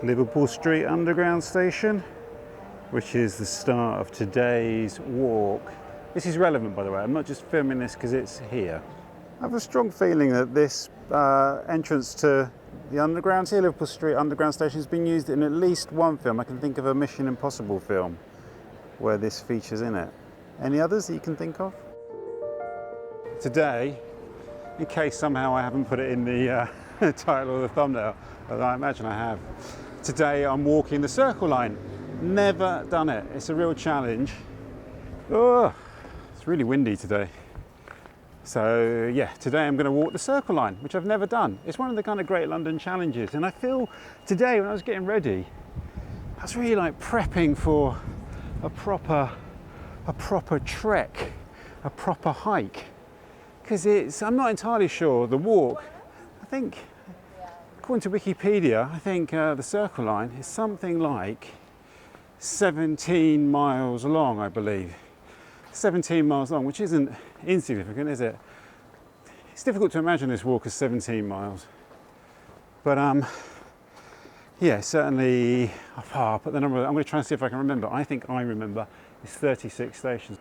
Liverpool Street Underground station, which is the start of today's walk. This is relevant, by the way. I'm not just filming this because it's here. I have a strong feeling that this entrance to the underground here, Liverpool Street Underground station, has been used in at least one film. I can think of a Mission Impossible film where this features in it. Any others that you can think of? Today, in case somehow I haven't put it in the title or the thumbnail, although I imagine I have, today I'm walking the Circle Line. Never done it. It's a real challenge. Oh, it's really windy today. So yeah, today I'm going to walk the Circle Line, which I've never done. It's one of the kind of Great London challenges, and I feel today when I was getting ready, I was really like prepping for a proper trek, a proper hike, because I'm not entirely sure the walk. I think, according to Wikipedia, I think the Circle Line is something like 17 miles long, I believe. 17 miles long, which isn't insignificant, is it? It's difficult to imagine this walk as 17 miles. But yeah, certainly, I'll put the number, I'm going to try and see if I can remember. I think I remember, it's 36 stations.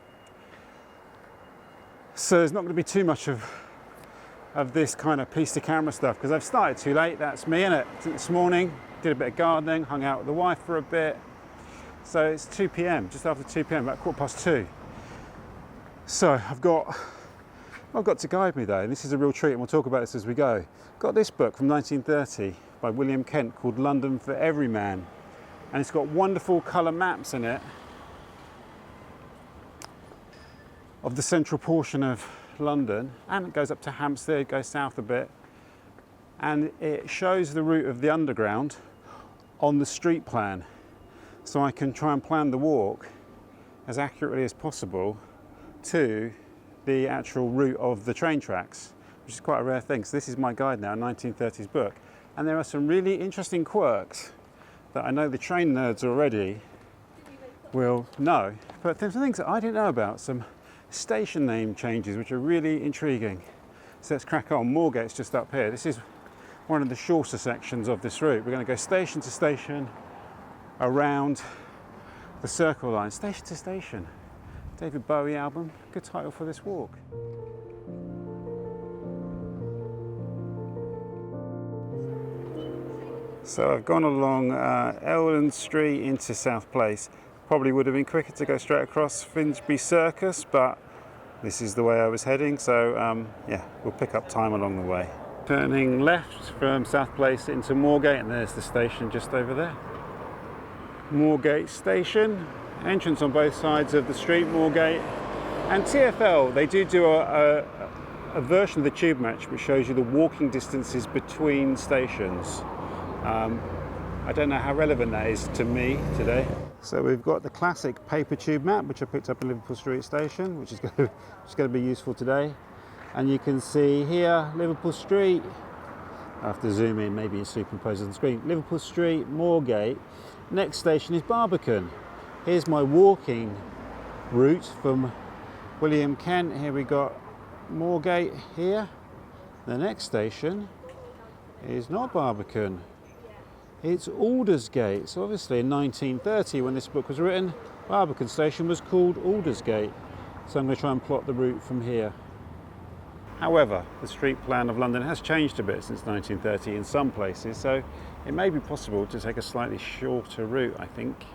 So there's not going to be too much of this kind of piece to camera stuff, because I've started too late. That's me, innit? This morning, did a bit of gardening, hung out with the wife for a bit. So it's 2 p.m, just after 2 p.m, about 2:15. So I've got to guide me though, and this is a real treat, and we'll talk about this as we go. Got this book from 1930 by William Kent called London for Every Man, and it's got wonderful colour maps in it of the central portion of London, and it goes up to Hampstead, goes south a bit, and it shows the route of the underground on the street plan, so I can try and plan the walk as accurately as possible to the actual route of the train tracks, which is quite a rare thing. So this is my guide now, a 1930s book, and there are some really interesting quirks that I know the train nerds already will know, but there's some things that I didn't know about, some station name changes which are really intriguing. So let's crack on. Moorgate's just up here. This is one of the shorter sections of this route. We're going to go station to station around the Circle Line. Station to station. David Bowie album, good title for this walk. So I've gone along Euston Street into South Place. Probably would have been quicker to go straight across Finsbury Circus, but this is the way I was heading, so yeah, we'll pick up time along the way. Turning left from South Place into Moorgate, and there's the station just over there. Moorgate Station. Entrance on both sides of the street, Moorgate. And TfL, they do a version of the tube match which shows you the walking distances between stations. I don't know how relevant that is to me today. So we've got the classic paper tube map, which I picked up in Liverpool Street Station, which is going to be useful today. And you can see here, Liverpool Street. I have to zoom in, maybe it's superimposed on the screen. Liverpool Street, Moorgate. Next station is Barbican. Here's my walking route from William Kent. Here we got Moorgate here. The next station is not Barbican, it's Aldersgate. So obviously in 1930, when this book was written, Barbican station was called Aldersgate. So I'm going to try and plot the route from here. However, the street plan of London has changed a bit since 1930 in some places, so it may be possible to take a slightly shorter route, I think.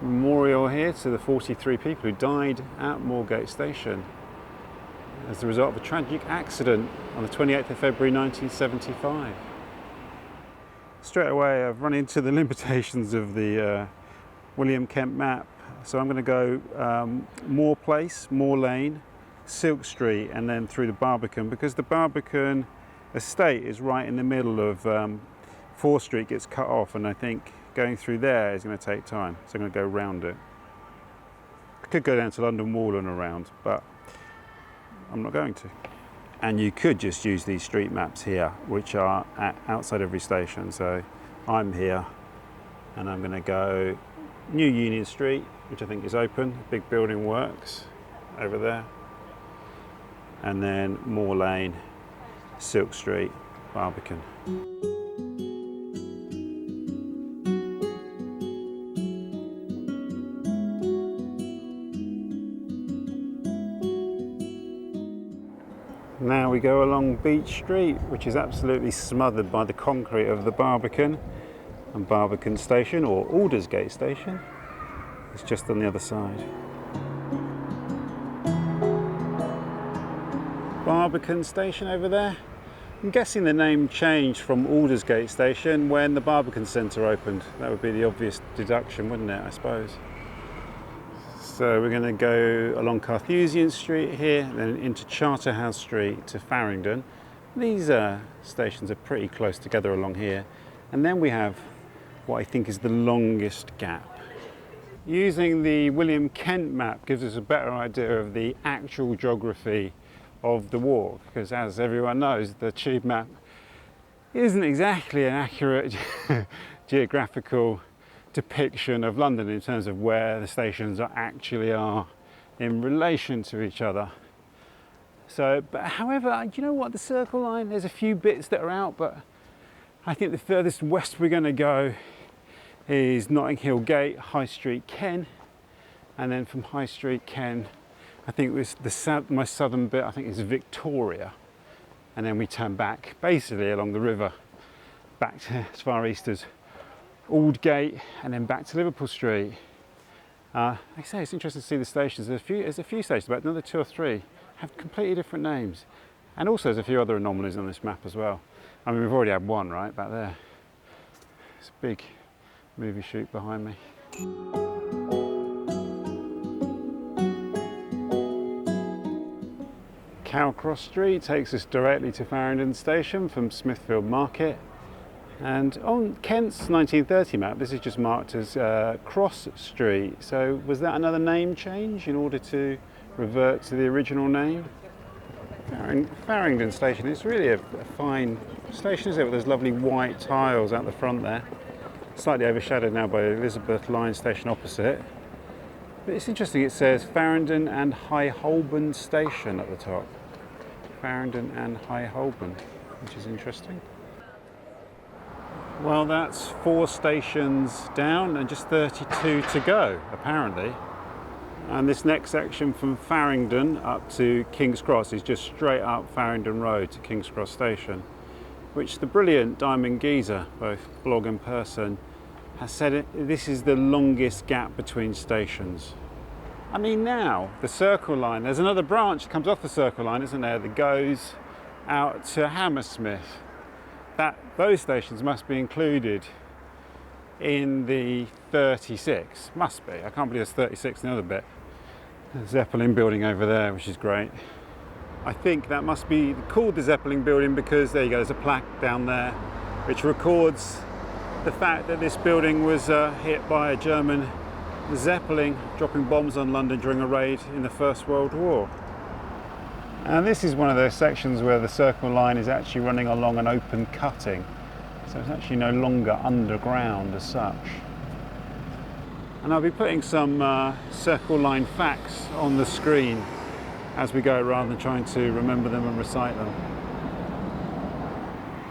Memorial here to the 43 people who died at Moorgate Station as the result of a tragic accident on the 28th of February 1975. Straight away I've run into the limitations of the William Kent map, so I'm going to go Moor Place, Moor Lane, Silk Street, and then through the Barbican, because the Barbican estate is right in the middle of 4th Street, gets cut off, and I think going through there is going to take time, so I'm going to go round it. I could go down to London Wall and around, but I'm not going to. And you could just use these street maps here, which are outside every station. So I'm here, and I'm going to go New Union Street, which I think is open, big building works over there, and then Moor Lane, Silk Street, Barbican. Now we go along Beach Street, which is absolutely smothered by the concrete of the Barbican and Barbican Station, or Aldersgate Station. It's just on the other side. Barbican Station over there. I'm guessing the name changed from Aldersgate Station when the Barbican Centre opened. That would be the obvious deduction, wouldn't it, I suppose? So we're going to go along Carthusian Street here, then into Charterhouse Street to Farringdon. These stations are pretty close together along here. And then we have what I think is the longest gap. Using the William Kent map gives us a better idea of the actual geography of the walk, because as everyone knows, the tube map isn't exactly an accurate geographical depiction of London in terms of where the stations actually are in relation to each other. So, but however, you know what, the Circle Line, there's a few bits that are out, but I think the furthest west we're going to go is Notting Hill Gate, High Street, Ken, and then from High Street, Ken, I think it was my southern bit, I think is Victoria, and then we turn back basically along the river back to as far east as Aldgate, and then back to Liverpool Street. Like I say, it's interesting to see the stations. There's a few stations, about another 2 or 3, have completely different names, and also there's a few other anomalies on this map as well. I mean, we've already had one right back there. It's a big movie shoot behind me. Cowcross Street takes us directly to Farringdon Station from Smithfield Market, and on Kent's 1930 map this is just marked as Cross Street. So was that another name change in order to revert to the original name? Farringdon Station is really a fine station, isn't it, with those lovely white tiles out the front there. Slightly overshadowed now by Elizabeth Line Station opposite. But it's interesting, it says Farringdon and High Holborn Station at the top. Farringdon and High Holborn, which is interesting. Well, that's 4 stations down and just 32 to go, apparently. And this next section from Farringdon up to King's Cross is just straight up Farringdon Road to King's Cross Station, which the brilliant Diamond Geezer, both blog and person, has said this is the longest gap between stations. I mean, now the Circle Line, there's another branch that comes off the Circle Line, isn't there, that goes out to Hammersmith. Those stations must be included in the 36, must be. I can't believe there's 36 in the other bit. The Zeppelin building over there, which is great. I think that must be called the Zeppelin building because there you go, there's a plaque down there which records the fact that this building was hit by a German Zeppelin dropping bombs on London during a raid in the First World War. And this is one of those sections where the Circle Line is actually running along an open cutting, so it's actually no longer underground as such. And I'll be putting some Circle Line facts on the screen as we go, rather than trying to remember them and recite them.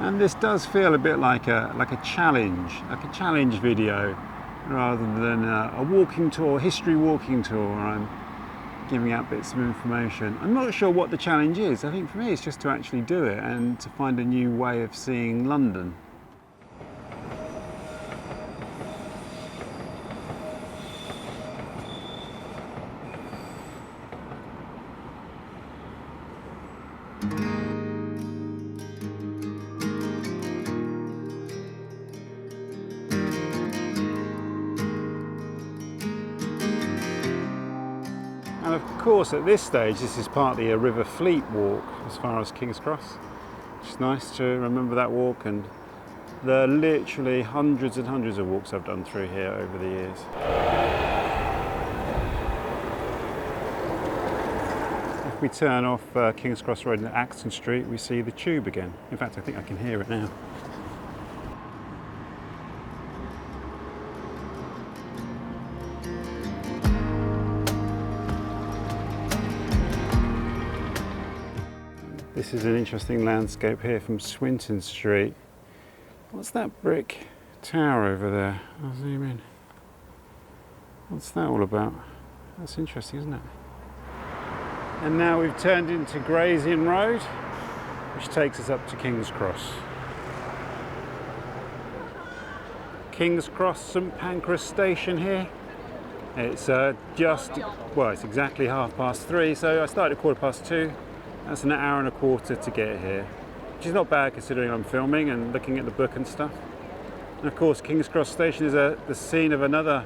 And this does feel a bit like a challenge video, rather than a walking tour, history walking tour. I'm giving out bits of information. I'm not sure what the challenge is. I think for me it's just to actually do it and to find a new way of seeing London. And of course at this stage this is partly a River Fleet walk as far as King's Cross. It's nice to remember that walk, and there are literally hundreds and hundreds of walks I've done through here over the years. If we turn off King's Cross Road into Acton Street, we see the tube again. In fact, I think I can hear it now. This is an interesting landscape here from Swinton Street. What's that brick tower over there? I'll zoom in. What's that all about? That's interesting, isn't it? And now we've turned into Gray's Inn Road. which takes us up to King's Cross. King's Cross St Pancras station here. It's it's exactly 3:30, so I started at 2:15. That's an hour and a quarter to get here, which is not bad considering I'm filming and looking at the book and stuff. And of course, King's Cross station is the scene of another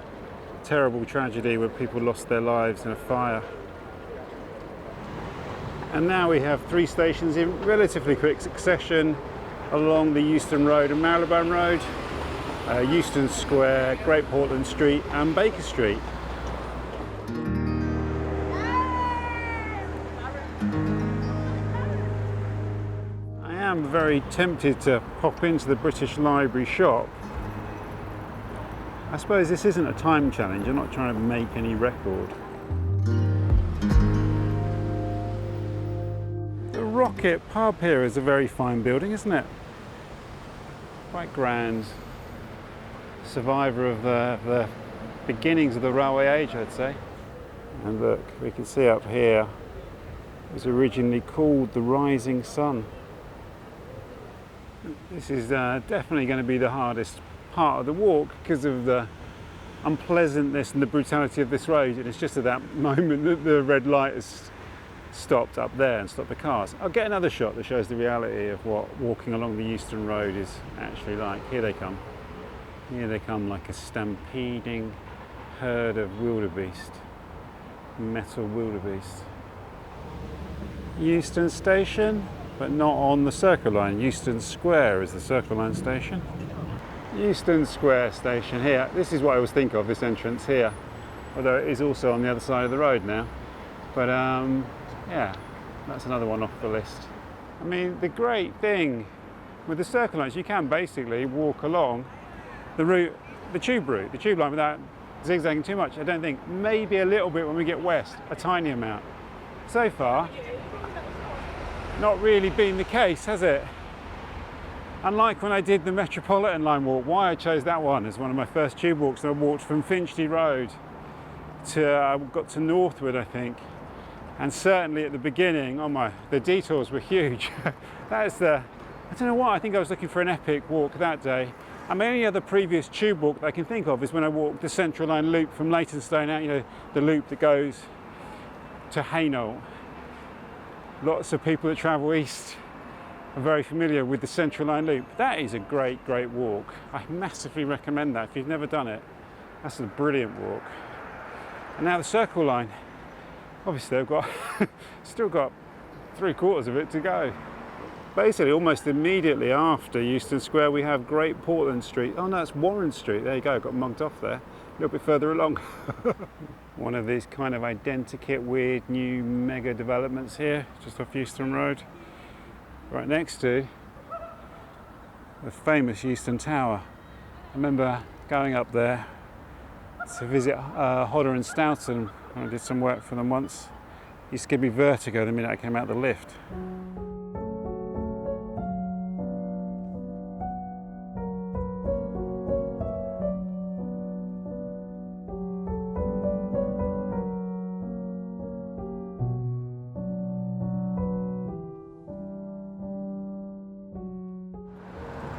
terrible tragedy where people lost their lives in a fire. And now we have 3 stations in relatively quick succession along the Euston Road and Marylebone Road, Euston Square, Great Portland Street and Baker Street. I am very tempted to pop into the British Library shop. I suppose this isn't a time challenge, I'm not trying to make any record. The Rocket pub here is a very fine building, isn't it? Quite grand. Survivor of the beginnings of the railway age, I'd say. And look, we can see up here, it was originally called the Rising Sun. This is definitely going to be the hardest part of the walk because of the unpleasantness and the brutality of this road, and it's just at that moment that the red light has stopped up there and stopped the cars. I'll get another shot that shows the reality of what walking along the Euston Road is actually like. Here they come. Here they come like a stampeding herd of wildebeest, metal wildebeest. Euston Station, but not on the Circle Line. Euston Square is the Circle Line station. Euston Square station here. This is what I always think of, this entrance here, although it is also on the other side of the road now. But yeah, that's another one off the list. I mean, the great thing with the Circle Lines, you can basically walk along the route, the tube line without zigzagging too much, I don't think. Maybe a little bit when we get west, a tiny amount. So far, not really been the case, has it? Unlike when I did the Metropolitan line walk, why I chose that one as one of my first tube walks, I walked from Finchley Road to, got to Northwood, I think. And certainly at the beginning, the detours were huge. I don't know why, I think I was looking for an epic walk that day. And my only other previous tube walk that I can think of is when I walked the Central Line loop from Leytonstone out, you know, the loop that goes to Hainault. Lots of people that travel east are very familiar with the Central Line loop. That is a great walk. I massively recommend that if you've never done it. That's a brilliant walk. And now the Circle Line. Obviously they've got still got 3/4 of it to go. Basically almost immediately after Euston Square we have Great Portland Street. Oh no, it's Warren Street. There you go, got mugged off there. A little bit further along. One of these kind of identikit weird new mega developments here, just off Euston Road. Right next to the famous Euston Tower. I remember going up there to visit Hodder and Stoughton when I did some work for them once. It used to give me vertigo the minute I came out the lift.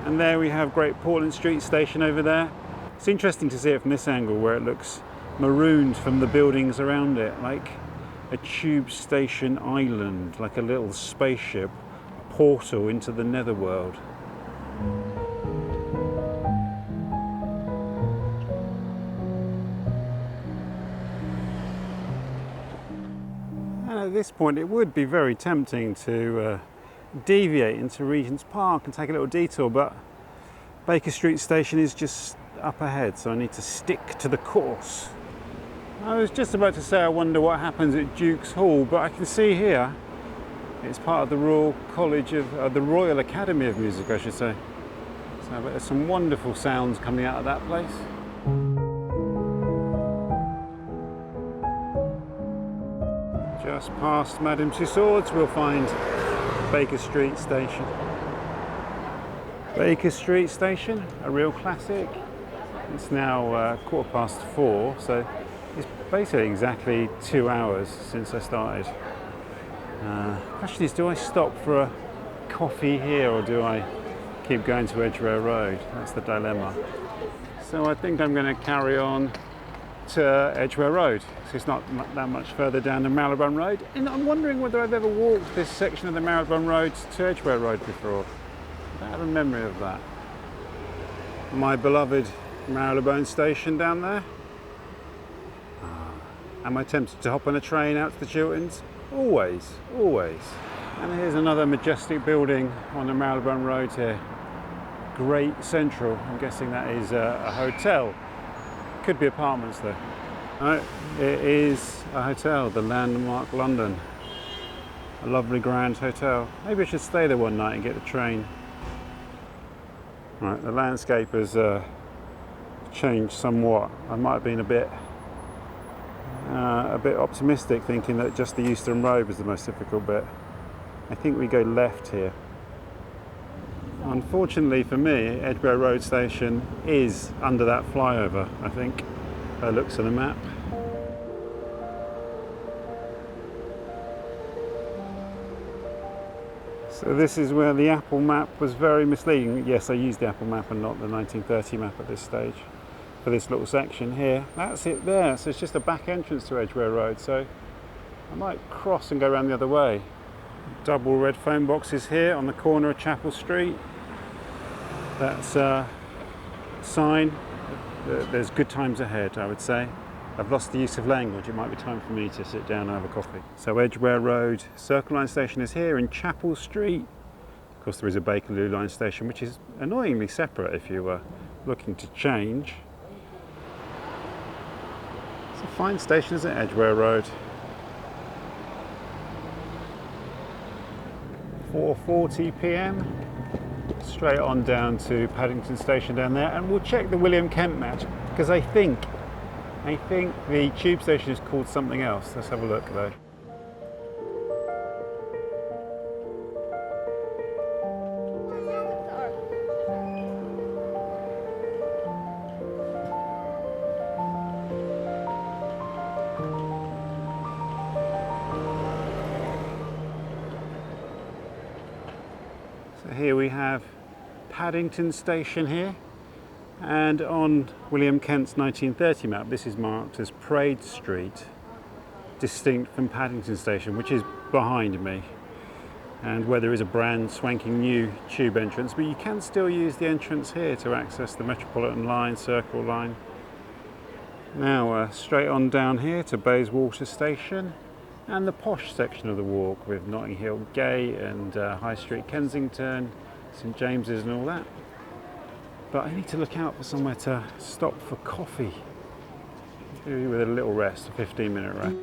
And there we have Great Portland Street station over there. It's interesting to see it from this angle where it looks marooned from the buildings around it, like a tube station island, like a little spaceship portal into the netherworld. And at this point it would be very tempting to deviate into Regent's Park and take a little detour, but Baker Street station is just up ahead, so I need to stick to the course. I was just about to say I wonder what happens at Duke's Hall, but I can see here it's part of the Royal College of the Royal Academy of Music, I should say. So there's some wonderful sounds coming out of that place. Just past Madame Tussauds we'll find Baker Street station. Baker Street station, a real classic. It's now 4:15, so it's basically exactly 2 hours since I started. Question is, do I stop for a coffee here or do I keep going to Edgware Road? That's the dilemma. So I think I'm going to carry on to Edgware Road. So it's not that much further down the Marylebone Road. And I'm wondering whether I've ever walked this section of the Marylebone Road to Edgware Road before. I don't have a memory of that. My beloved Marylebone station down there. Am I tempted to hop on a train out to the Chilterns? Always, always. And here's another majestic building on the Marylebone Road here. Great Central. I'm guessing that is a hotel. Could be apartments though. No, it is a hotel, the Landmark London. A lovely grand hotel. Maybe I should stay there one night and get the train. Right, the landscape has changed somewhat. I might have been a bit optimistic, thinking that just the Euston Road was the most difficult bit. I think we go left here. Unfortunately for me, Edgware Road Station is under that flyover, I think, by the looks of the map. So this is where the Apple map was very misleading. Yes, I used the Apple map and not the 1930 map at this stage for this little section here. That's it there. So it's just a back entrance to Edgware Road. So I might cross and go around the other way. Double red phone boxes here on the corner of Chapel Street. That's a sign that there's good times ahead, I would say. I've lost the use of language. It might be time for me to sit down and have a coffee. So Edgware Road Circle Line station is here in Chapel Street. Of course, there is a Bakerloo line station, which is annoyingly separate if you were looking to change. It's a fine station, isn't it, Edgware Road? 4:40 p.m. Straight on down to Paddington station down there, and we'll check the William Kent match because I think the tube station is called something else. Let's have a look though. So here we have Paddington station here. And on William Kent's 1930 map, this is marked as Parade Street, distinct from Paddington Station, which is behind me, and where there is a brand swanking new tube entrance, but you can still use the entrance here to access the Metropolitan line, Circle line. Now straight on down here to Bayswater Station, and the posh section of the walk with Notting Hill Gate and High Street Kensington, St James's and all that. But I need to look out for somewhere to stop for coffee. Maybe with a little rest, a 15-minute rest.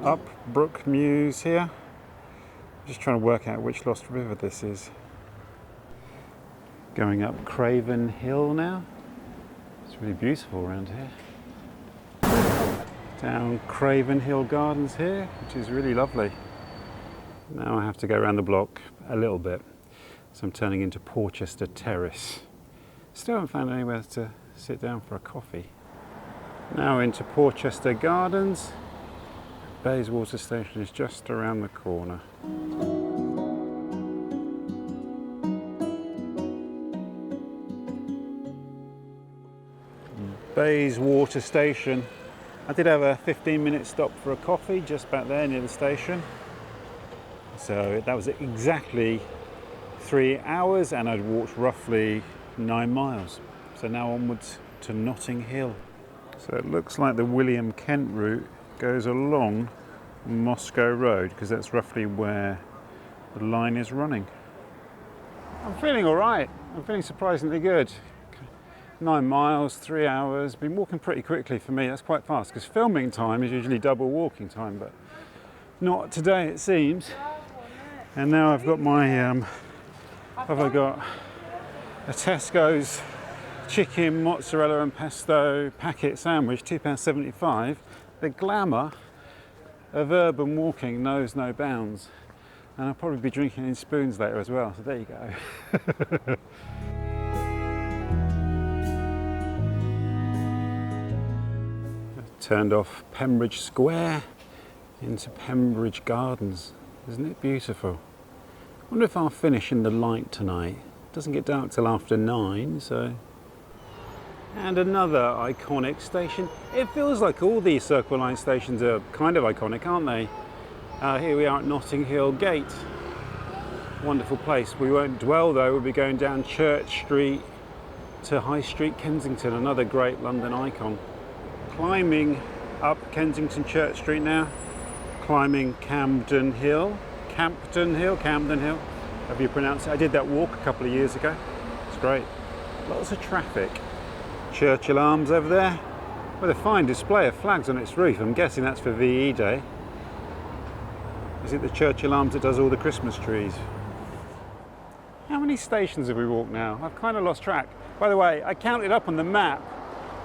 Up Brook Mews here. I'm just trying to work out which Lost River this is. Going up Craven Hill now. It's really beautiful around here. Down Craven Hill Gardens here, which is really lovely. Now I have to go around the block a little bit, so I'm turning into Porchester Terrace. Still haven't found anywhere to sit down for a coffee. Now into Porchester Gardens. Bayswater Station is just around the corner. Bayswater Station. I did have a 15-minute stop for a coffee just back there near the station. So that was exactly 3 hours and I'd walked roughly 9 miles. So now onwards to Notting Hill. So it looks like the William Kent route goes along Moscow Road because that's roughly where the line is running. I'm feeling all right. I'm feeling surprisingly good. 9 miles, 3 hours, been walking pretty quickly for me. That's quite fast because filming time is usually double walking time, but not today it seems. And now I've got my, I've got a Tesco's chicken, mozzarella and pesto packet sandwich, £2.75. The glamour of urban walking knows no bounds. And I'll probably be drinking in spoons later as well, so there you go. turned off Pembridge Square into Pembridge Gardens. Isn't it beautiful? I wonder if I'll finish in the light tonight. It doesn't get dark till after 9, so... And another iconic station. It feels like all these Circle Line stations are kind of iconic, aren't they? Here we are at Notting Hill Gate. Wonderful place. We won't dwell though, we'll be going down Church Street to High Street, Kensington, another great London icon. Climbing up Kensington Church Street now, climbing Camden Hill, however you pronounce it. I did that walk a couple of years ago. It's great. Lots of traffic. Churchill Arms over there, with a fine display of flags on its roof. I'm guessing that's for VE Day. Is it the Churchill Arms that does all the Christmas trees? How many stations have we walked now? I've kind of lost track. By the way, I counted up on the map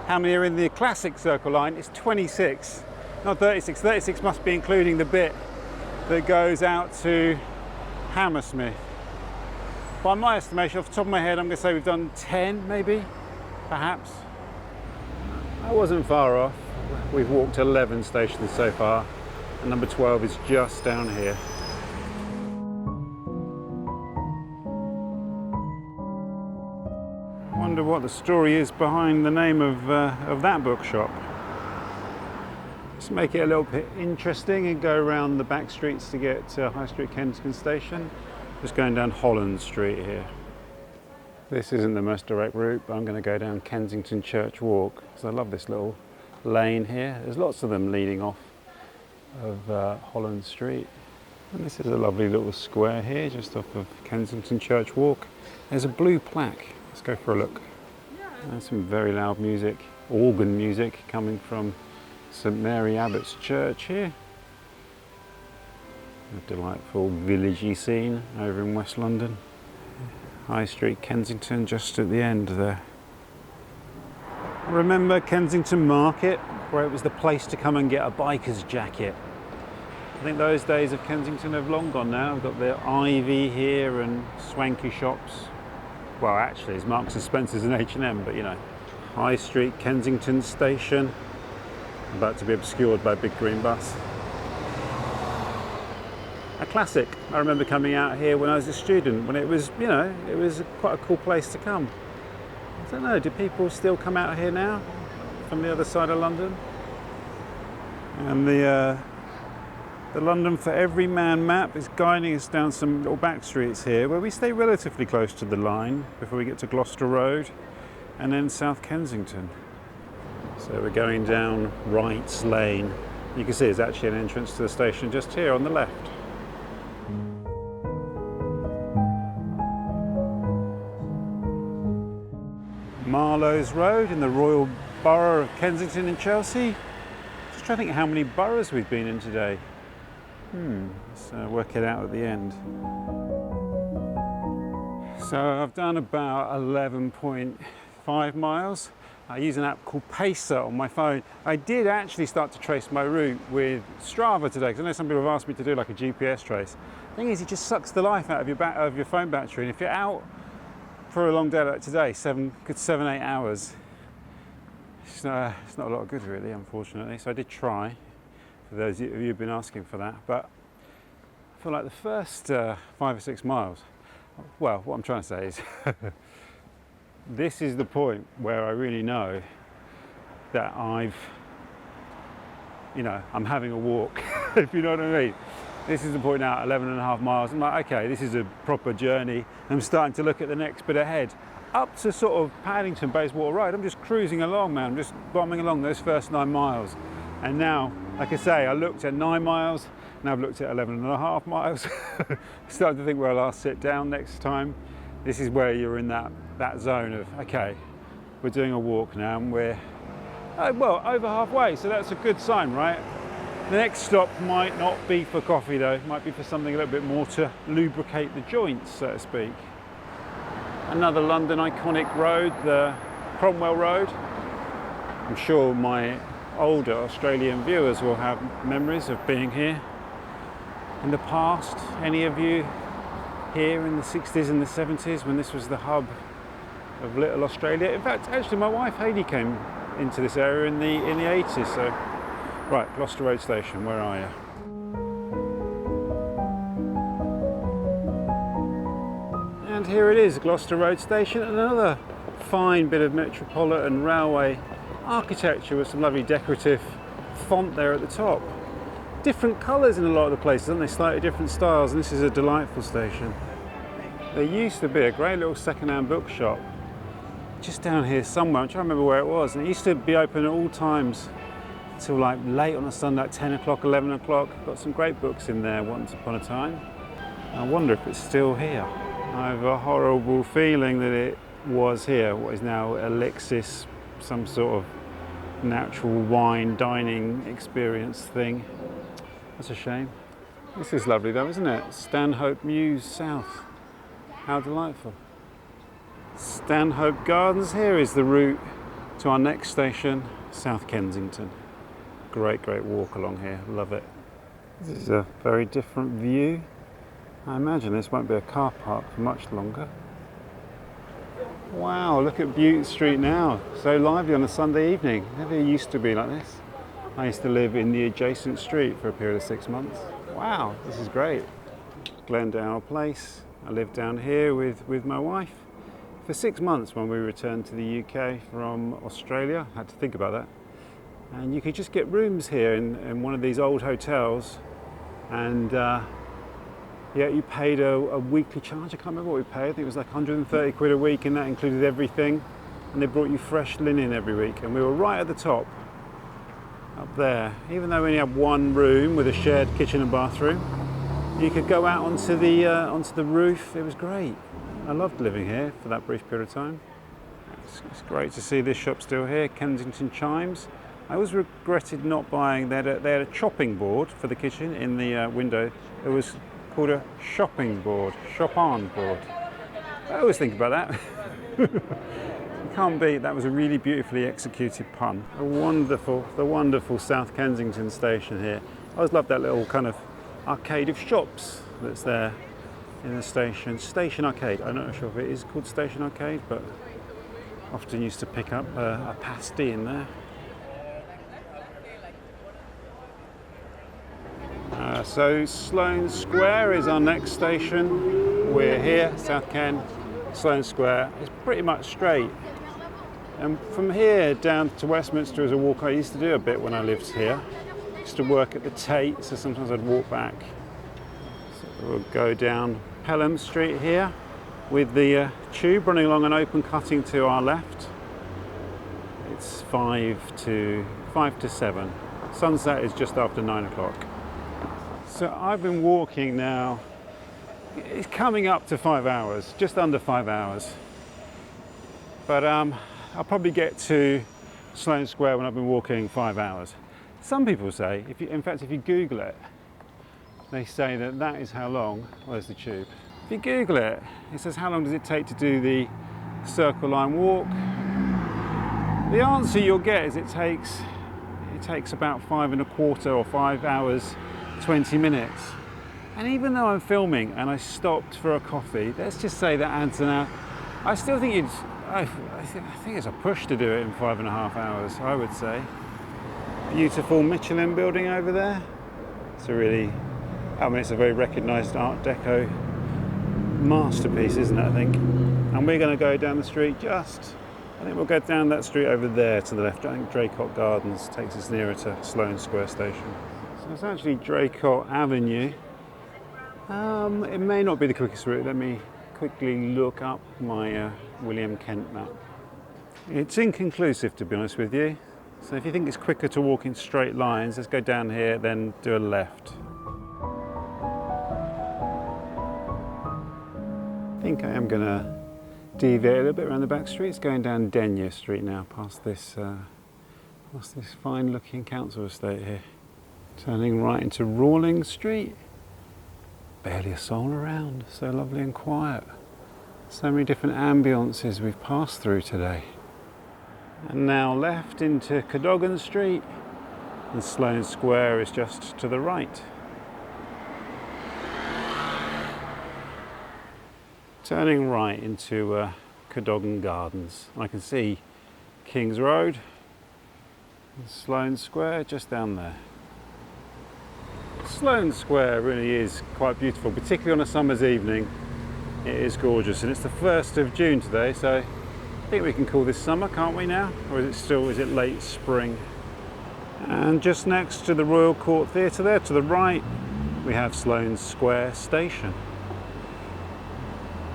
how many are in the classic Circle Line. It's 26, not 36. 36 must be including the bit that goes out to Hammersmith. By my estimation, off the top of my head, I'm going to say we've done 10 maybe, perhaps. I wasn't far off. We've walked 11 stations so far, and number 12 is just down here. Wonder what the story is behind the name of that bookshop. Let's make it a little bit interesting and go around the back streets to get to High Street Kensington Station. Just going down Holland Street here. This isn't the most direct route, but I'm going to go down Kensington Church Walk because I love this little lane here. There's lots of them leading off of Holland Street. And this is a lovely little square here just off of Kensington Church Walk. There's a blue plaque. Let's go for a look. There's some very loud music, organ music coming from St Mary Abbott's Church here. A delightful villagey scene over in West London. High Street Kensington just at the end there. Remember Kensington Market, where it was the place to come and get a biker's jacket? I think those days of Kensington have long gone now. We've got the Ivy here and swanky shops. Well, actually, it's Marks and Spencer's and H&M, but you know. High Street Kensington Station, about to be obscured by a big green bus. A classic. I remember coming out here when I was a student, when it was, you know, it was quite a cool place to come. I don't know, do people still come out here now from the other side of London? And the London for Every Man map is guiding us down some little back streets here where we stay relatively close to the line before we get to Gloucester Road and then South Kensington. So we're going down Wright's Lane. You can see there's actually an entrance to the station just here on the left. Marlowe's Road in the Royal Borough of Kensington in Chelsea. Just trying to think how many boroughs we've been in today. Let's work it out at the end. So I've done about 11.5 miles. I use an app called Pacer on my phone. I did actually start to trace my route with Strava today, because I know some people have asked me to do like a GPS trace. The thing is, it just sucks the life out of your phone battery, and if you're out for a long day like today, 7-8 hours, it's not a lot of good really, unfortunately. So I did try, for those of you who've been asking for that, but I feel like the first 5 or 6 miles, well, what I'm trying to say is this is the point where I really know that I'm having a walk, if you know what I mean. This is the point now, 11.5 miles. I'm like, okay, this is a proper journey. I'm starting to look at the next bit ahead. Up to sort of Paddington, Bayswater Road, I'm just cruising along, man. I'm just bombing along those first 9 miles. And now, like I say, I looked at 9 miles, now I've looked at 11.5 miles. Starting to think where I'll sit down next time. This is where you're in that zone of, okay, we're doing a walk now and we're, well, over halfway, so that's a good sign, right? The next stop might not be for coffee though, it might be for something a little bit more to lubricate the joints, so to speak. Another London iconic road, the Cromwell Road. I'm sure my older Australian viewers will have memories of being here in the past. Any of you here in the 60s and the 70s when this was the hub of little Australia? In fact, actually my wife Hayley came into this area in the 80s. So, right, Gloucester Road Station, where are you? And here it is, Gloucester Road Station, and another fine bit of Metropolitan Railway architecture with some lovely decorative font there at the top. Different colours in a lot of the places, aren't they? Slightly different styles, and this is a delightful station. There used to be a great little second-hand bookshop just down here somewhere. I'm trying to remember where it was, and it used to be open at all times till like late on a Sunday, like 10 o'clock, 11 o'clock. Got some great books in there once upon a time. I wonder if it's still here. I have a horrible feeling that it was here, what is now Alexis, some sort of natural wine dining experience thing. That's a shame. This is lovely though, isn't it? Stanhope Mews South. How delightful. Stanhope Gardens, here is the route to our next station, South Kensington. Great walk along here, love it. This is a very different view. I imagine this won't be a car park for much longer. Wow, look at Bute Street now. So lively on a Sunday evening. Never used to be like this. I used to live in the adjacent street for a period of 6 months. Wow, this is great. Glendale Place. I lived down here with my wife for 6 months when we returned to the UK from Australia. I had to think about that. And you could just get rooms here in one of these old hotels, and yeah, you paid a weekly charge. I can't remember what we paid. I think it was like 130 quid a week, and that included everything. And they brought you fresh linen every week, and we were right at the top up there. Even though we only had one room with a shared kitchen and bathroom, you could go out onto the roof. It was great. I loved living here for that brief period of time. It's great to see this shop still here, Kensington Chimes. I always regretted not buying. They had a chopping board for the kitchen in the window. It was called a shopping board, shop-on board. I always think about that. You can't beat. That was a really beautifully executed pun. The wonderful South Kensington station here. I always loved that little kind of arcade of shops that's there in the station. Station Arcade. I'm not sure if it is called Station Arcade, but often used to pick up a pasty in there. So Sloane Square is our next station. We're here, South Ken, Sloane Square. It's pretty much straight. And from here down to Westminster is a walk I used to do a bit when I lived here. I used to work at the Tate, so sometimes I'd walk back. So we'll go down Pelham Street here with the tube running along an open cutting to our left. It's 5 to 7. Sunset is just after 9 o'clock. So I've been walking now, it's coming up to 5 hours, just under 5 hours. But I'll probably get to Sloane Square when I've been walking 5 hours. Some people say, in fact if you Google it, they say that is how long, where's the tube? If you Google it, it says how long does it take to do the Circle Line walk? The answer you'll get is it takes about 5 1/4 or 5 hours 20 minutes. And even though I'm filming and I stopped for a coffee, let's just say that adds an hour. I still think I think it's a push to do it in 5 1/2 hours, I would say. Beautiful Michelin building over there. It's it's a very recognised Art Deco masterpiece, isn't it, I think? And we're going to go down the street I think we'll go down that street over there to the left. I think Draycott Gardens takes us nearer to Sloane Square Station. So it's actually Draycott Avenue. It may not be the quickest route. Let me quickly look up my William Kent map. It's inconclusive, to be honest with you. So if you think it's quicker to walk in straight lines, let's go down here, then do a left. I think I am going to deviate a little bit around the back streets, going down Denyer Street now, past this fine-looking council estate here. Turning right into Rawling Street. Barely a soul around, so lovely and quiet. So many different ambiances we've passed through today. And now left into Cadogan Street, and Sloane Square is just to the right. Turning right into Cadogan Gardens. I can see King's Road Sloane Square just down there. Sloane Square really is quite beautiful, particularly on a summer's evening. It is gorgeous, and it's the 1st of June today, so I think we can call this summer, can't we now? Or is it late spring? And just next to the Royal Court Theatre there, to the right, we have Sloane Square Station.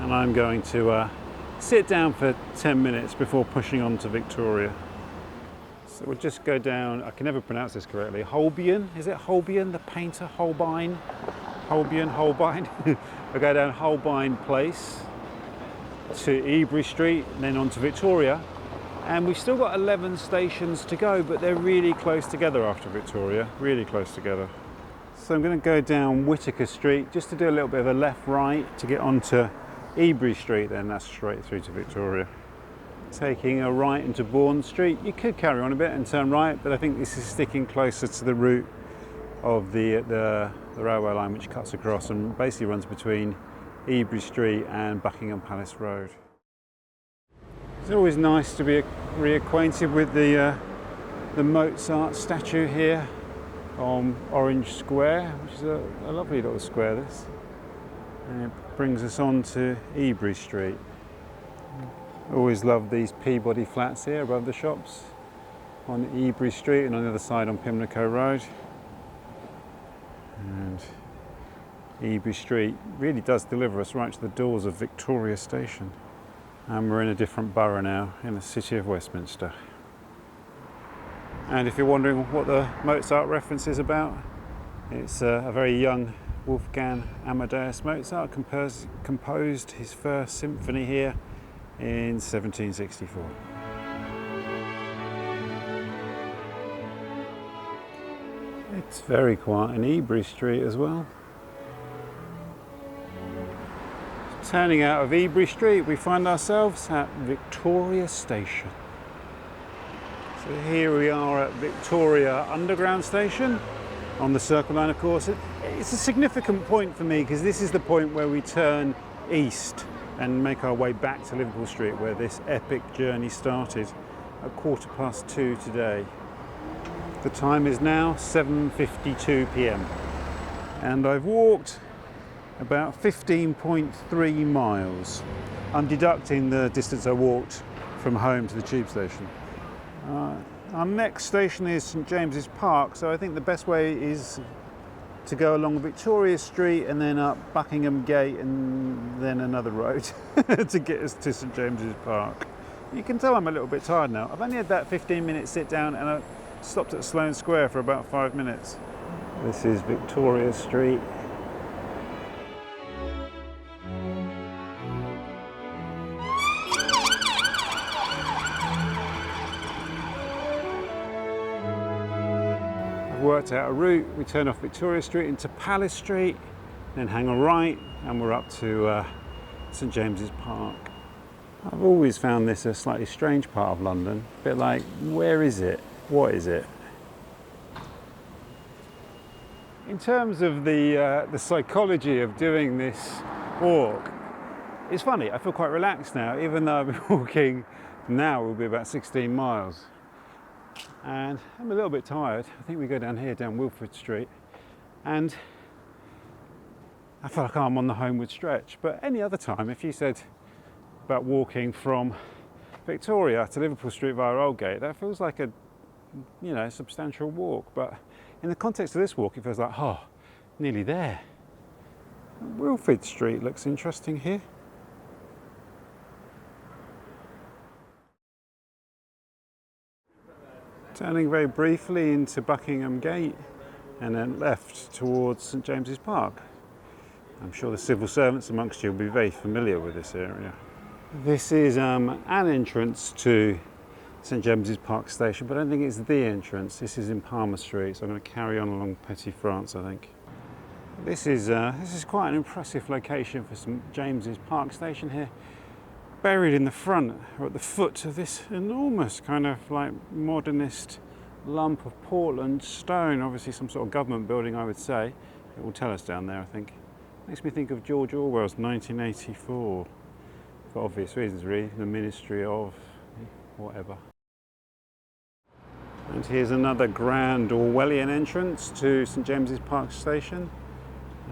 And I'm going to sit down for 10 minutes before pushing on to Victoria. So we'll just go down, I can never pronounce this correctly, Holbein, is it Holbein, the painter, Holbein? Holbein. We'll go down Holbein Place to Ebury Street, and then on to Victoria. And we've still got 11 stations to go, but they're really close together after Victoria, really close together. So I'm going to go down Whitaker Street just to do a little bit of a left-right to get onto Ebury Street, then that's straight through to Victoria. Taking a right into Bourne Street. You could carry on a bit and turn right, but I think this is sticking closer to the route of the railway line, which cuts across and basically runs between Ebury Street and Buckingham Palace Road. It's always nice to be reacquainted with the Mozart statue here on Orange Square, which is a lovely little square this. And it brings us on to Ebury Street. Always love these Peabody flats here above the shops on Ebury Street, and on the other side on Pimlico Road. And Ebury Street really does deliver us right to the doors of Victoria Station. And we're in a different borough now, in the city of Westminster. And if you're wondering what the Mozart reference is about, it's a very young Wolfgang Amadeus Mozart composed his first symphony here in 1764. It's very quiet in Ebury Street as well. Turning out of Ebury Street, we find ourselves at Victoria Station. So here we are at Victoria Underground Station on the Circle Line, of course. It's a significant point for me because this is the point where we turn east and make our way back to Liverpool Street, where this epic journey started at 2:15 today. The time is now 7:52 p.m. and I've walked about 15.3 miles. I'm deducting the distance I walked from home to the tube station. Our next station is St James's Park, so I think the best way is to go along Victoria Street and then up Buckingham Gate and then another road to get us to St James's Park. You can tell I'm a little bit tired now. I've only had that 15-minute sit down and I stopped at Sloane Square for about 5 minutes. This is Victoria Street. Worked out a route. We turn off Victoria Street into Palace Street, then hang a right, and we're up to St James's Park. I've always found this a slightly strange part of London, a bit like, where is it? What is it? In terms of the psychology of doing this walk, it's funny, I feel quite relaxed now, even though I've been walking now will be about 16 miles. And I'm a little bit tired. I think we go down here, down Wofford Street, and I feel like I'm on the homeward stretch. But any other time, if you said about walking from Victoria to Liverpool Street via Oldgate, that feels like a, substantial walk. But in the context of this walk, it feels like, oh, nearly there. Wofford Street looks interesting here. Turning very briefly into Buckingham Gate and then left towards St James's Park. I'm sure the civil servants amongst you will be very familiar with this area. This is an entrance to St James's Park station, but I don't think it's the entrance. This is in Palmer Street, so I'm going to carry on along Petit France, I think. This is quite an impressive location for St James's Park station here. Buried in the front, or at the foot of this enormous kind of like modernist lump of Portland stone, obviously some sort of government building, I would say. It will tell us down there, I think. Makes me think of George Orwell's 1984, for obvious reasons really, the Ministry of whatever. And here's another grand Orwellian entrance to St James's Park Station.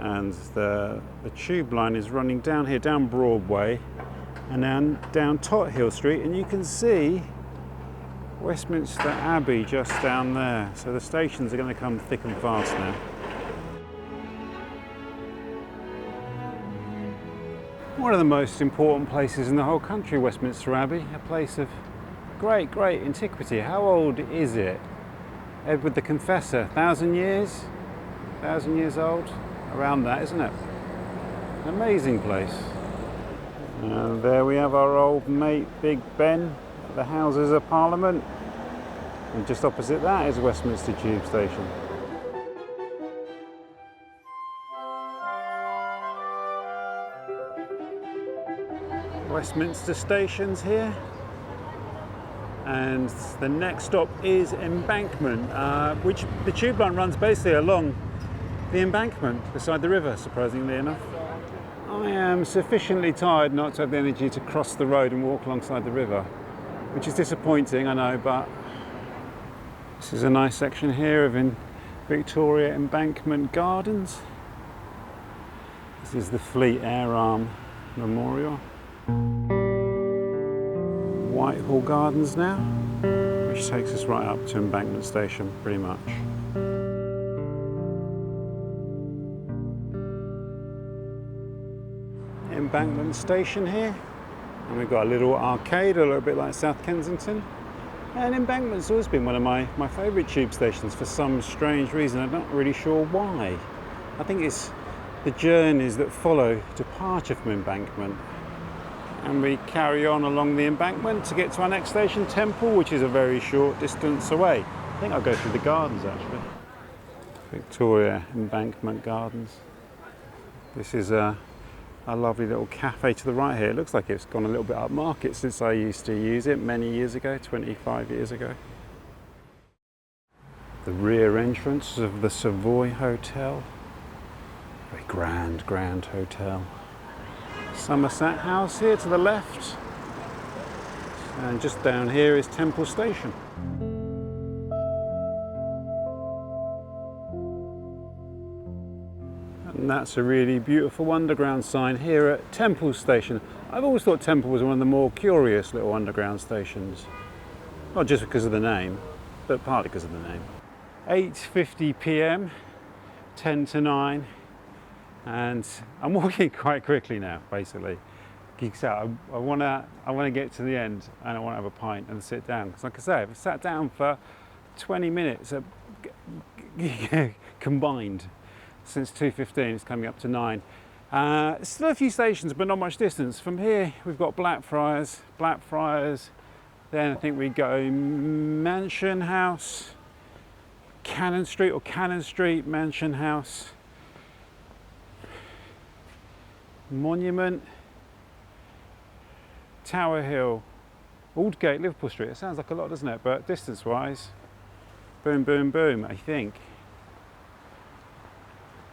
And the tube line is running down here, down Broadway, and then down Tothill Street, and you can see Westminster Abbey just down there. So the stations are going to come thick and fast now. One of the most important places in the whole country, Westminster Abbey, a place of great antiquity. How old is it? Edward the Confessor, 1,000 years? 1,000 years old? Around that, isn't it? An amazing place. And there we have our old mate Big Ben at the Houses of Parliament. And just opposite that is Westminster Tube Station. Westminster Station's here. And the next stop is Embankment, which the tube line runs basically along the embankment beside the river, surprisingly enough. I am sufficiently tired not to have the energy to cross the road and walk alongside the river, which is disappointing, I know, but this is a nice section here of Victoria Embankment Gardens. This is the Fleet Air Arm Memorial. Whitehall Gardens now, which takes us right up to Embankment Station, pretty much. Embankment Station here, and we've got a little arcade, a little bit like South Kensington. And Embankment's always been one of my favourite tube stations for some strange reason. I'm not really sure why. I think it's the journeys that follow departure from Embankment. And we carry on along the embankment to get to our next station, Temple, which is a very short distance away. I think I'll go through the gardens actually. Victoria Embankment Gardens. This is a lovely little cafe to the right here. It looks like it's gone a little bit upmarket since I used to use it many years ago, 25 years ago. The rear entrance of the Savoy Hotel. Very grand hotel. Somerset House here to the left, and just down here is Temple Station. And that's a really beautiful underground sign here at Temple Station. I've always thought Temple was one of the more curious little underground stations, not just because of the name, but partly because of the name. 8:50 p.m, 10 to 9. And I'm walking quite quickly now, basically. Geeks out. I want to get to the end, and I want to have a pint and sit down. Because, like I say, I've sat down for 20 minutes combined since 2:15. It's coming up to 9. Still a few stations, but not much distance. From here, we've got Blackfriars. Then I think we go Mansion House, Cannon Street, Mansion House. Monument, Tower Hill, Aldgate, Liverpool Street. It sounds like a lot, doesn't it? But distance-wise, boom, I think.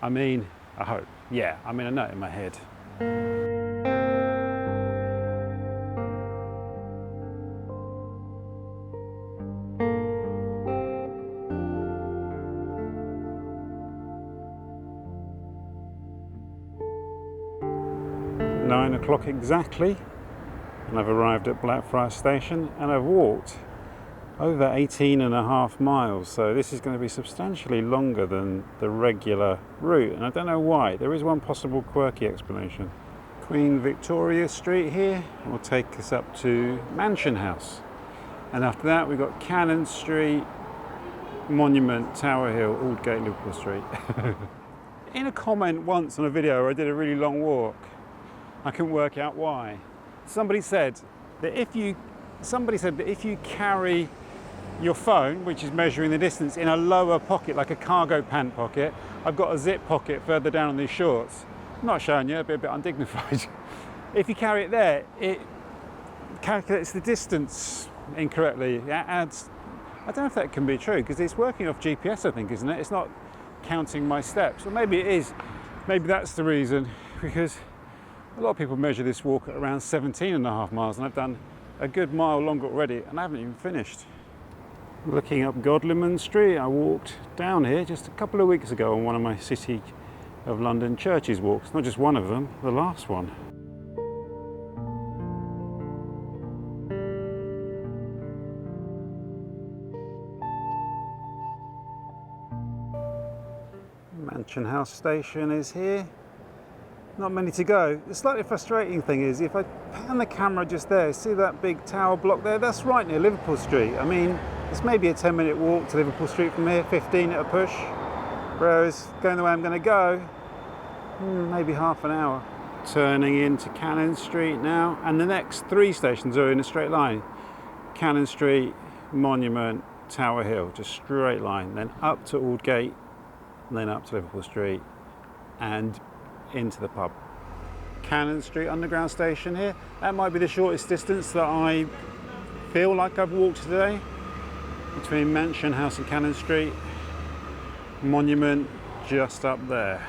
I mean, I hope. Yeah, I mean, I know it in my head. .9 exactly, and I've arrived at Blackfriars Station, and I've walked over 18.5 miles, so this is going to be substantially longer than the regular route, and I don't know why. There is one possible quirky explanation. Queen Victoria Street here will take us up to Mansion House, and after that we've got Cannon Street, Monument, Tower Hill, Aldgate, Liverpool Street. In a comment once on a video where I did a really long walk, I couldn't work out why. Somebody said that if you carry your phone, which is measuring the distance, in a lower pocket, like a cargo pant pocket, I've got a zip pocket further down on these shorts. I'm not showing you, it'd be a bit undignified. If you carry it there, it calculates the distance incorrectly. It adds, I don't know if that can be true, because it's working off GPS, I think, isn't it? It's not counting my steps. Or maybe it is. Maybe that's the reason, because a lot of people measure this walk at around 17.5 miles, and I've done a good mile longer already, and I haven't even finished. Looking up Godalming Street, I walked down here just a couple of weeks ago on one of my City of London churches walks. Not just one of them, the last one. Mansion House station is here. Not many to go. The slightly frustrating thing is if I pan the camera just there, see that big tower block there? That's right near Liverpool Street. I mean, it's maybe a 10-minute walk to Liverpool Street from here, 15 at a push. Whereas going the way I'm going to go, maybe half an hour. Turning into Cannon Street now, and the next 3 stations are in a straight line. Cannon Street, Monument, Tower Hill, just straight line. Then up to Aldgate, and then up to Liverpool Street, and into the pub. Cannon Street Underground station here. That might be the shortest distance that I feel like I've walked today. Between Mansion House and Cannon Street. Monument just up there.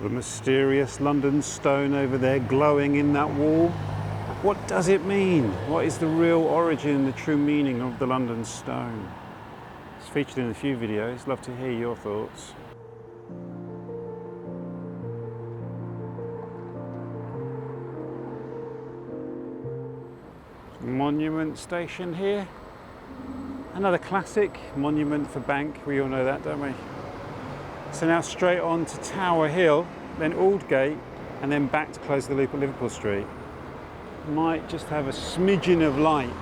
The mysterious London stone over there glowing in that wall. What does it mean? What is the real origin, the true meaning of the London stone? It's featured in a few videos. Love to hear your thoughts. Monument station here. Another classic, Monument for Bank. We all know that, don't we? So now straight on to Tower Hill, then Aldgate, and then back to close the loop at Liverpool Street. Might just have a smidgen of light.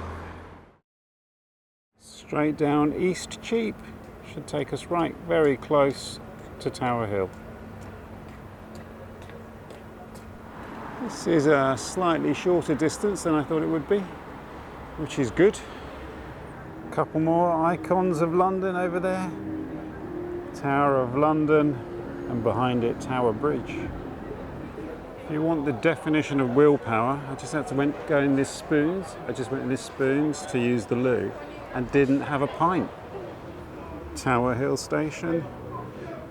Straight down East Cheap. Should take us right very close to Tower Hill. This is a slightly shorter distance than I thought it would be, which is good. A couple more icons of London over there. Tower of London, and behind it Tower Bridge. If you want the definition of willpower, I just had to go in this spoons. I just went in this spoons to use the loo and didn't have a pint. Tower Hill station.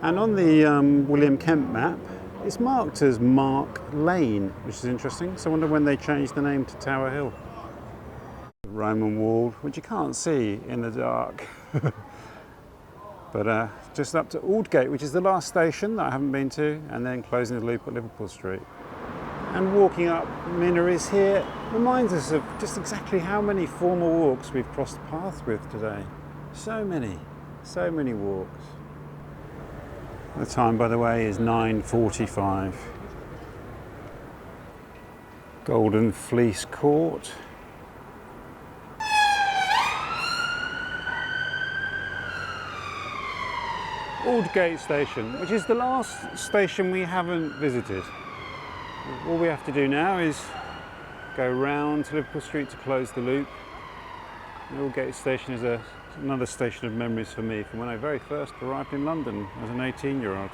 And on the William Kent map, it's marked as Mark Lane, which is interesting. So I wonder when they changed the name to Tower Hill. The Roman wall, which you can't see in the dark. But just up to Aldgate, which is the last station that I haven't been to, and then closing the loop at Liverpool Street. And walking up Mira here reminds us of just exactly how many former walks we've crossed paths with today. So many walks. The time, by the way, is 9:45. Golden Fleece Court. Aldgate station, which is the last station we haven't visited. All we have to do now is go round to Liverpool Street to close the loop. The Aldgate station is another station of memories for me from when I very first arrived in London as an 18-year-old.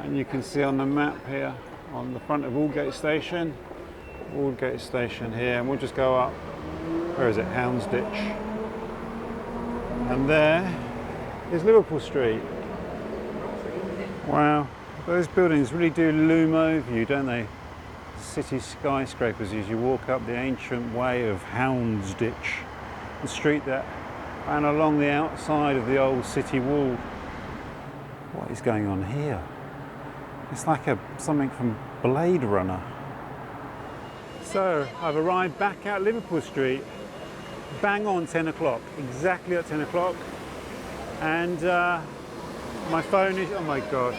And you can see on the map here on the front of Aldgate station here, and we'll just go up, where is it, Houndsditch. And there is Liverpool Street. Wow, those buildings really do loom over you, don't they? City skyscrapers as you walk up the ancient way of Houndsditch, the street that ran along the outside of the old city wall. What is going on here? It's like something from Blade Runner. So I've arrived back at Liverpool Street, bang on 10 o'clock, exactly at 10 o'clock. And my phone is, oh my God,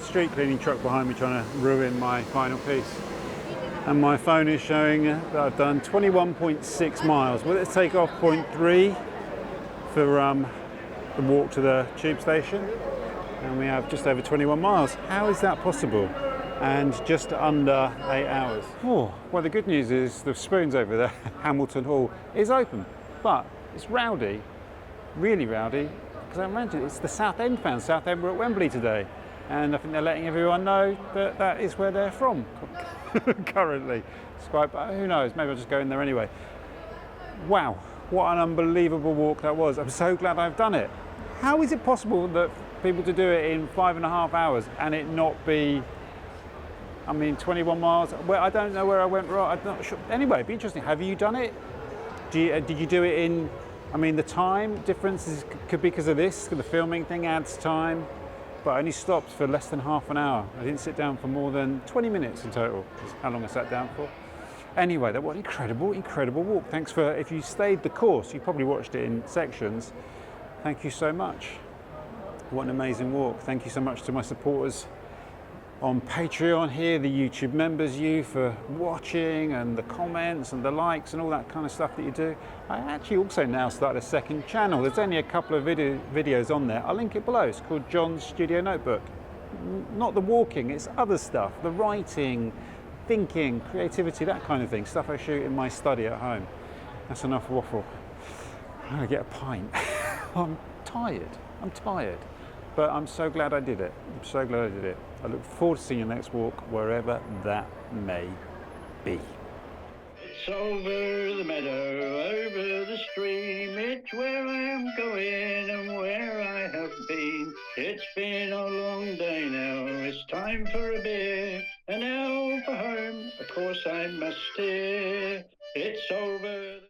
street cleaning truck behind me trying to ruin my final piece. And my phone is showing that I've done 21.6 miles. Well, let's take off 0.3 for the walk to the tube station. And we have just over 21 miles. How is that possible? And just under 8 hours. Oh, well, the good news is the spoons over there, Hamilton Hall, is open, but it's rowdy. Really rowdy, because I imagine it's the Southend fans. Southend were at Wembley today, and I think they're letting everyone know that that is where they're from currently. It's quite, but who knows, maybe I'll just go in there anyway. Wow, what an unbelievable walk that was. I'm so glad I've done it. How is it possible that people to do it in 5.5 hours and it not be, I mean, 21 miles? Well, I don't know where I went wrong. I'm not sure. Anyway, it'd be interesting. Have you done it? Did you do it in? I mean, the time difference could be because of this. The filming thing adds time, but I only stopped for less than half an hour. I didn't sit down for more than 20 minutes in total. That's how long I sat down for. Anyway, that was an incredible walk. Thanks for, if you stayed the course, you probably watched it in sections. Thank you so much. What an amazing walk. Thank you so much to my supporters on Patreon here, the YouTube members, you for watching, and the comments and the likes and all that kind of stuff that you do. I actually also now started a second channel. There's only a couple of videos on there. I'll link it below. It's called John's Studio Notebook. Not the walking, it's other stuff, the writing, thinking, creativity, that kind of thing, stuff I shoot in my study at home. That's enough waffle. I'm gonna get a pint. I'm tired, but I'm so glad I did it. I look forward to seeing your next walk, wherever that may be. It's over the meadow, over the stream, it's where I am going and where I have been. It's been a long day now, it's time for a beer, and now for home, of course I must steer. It's over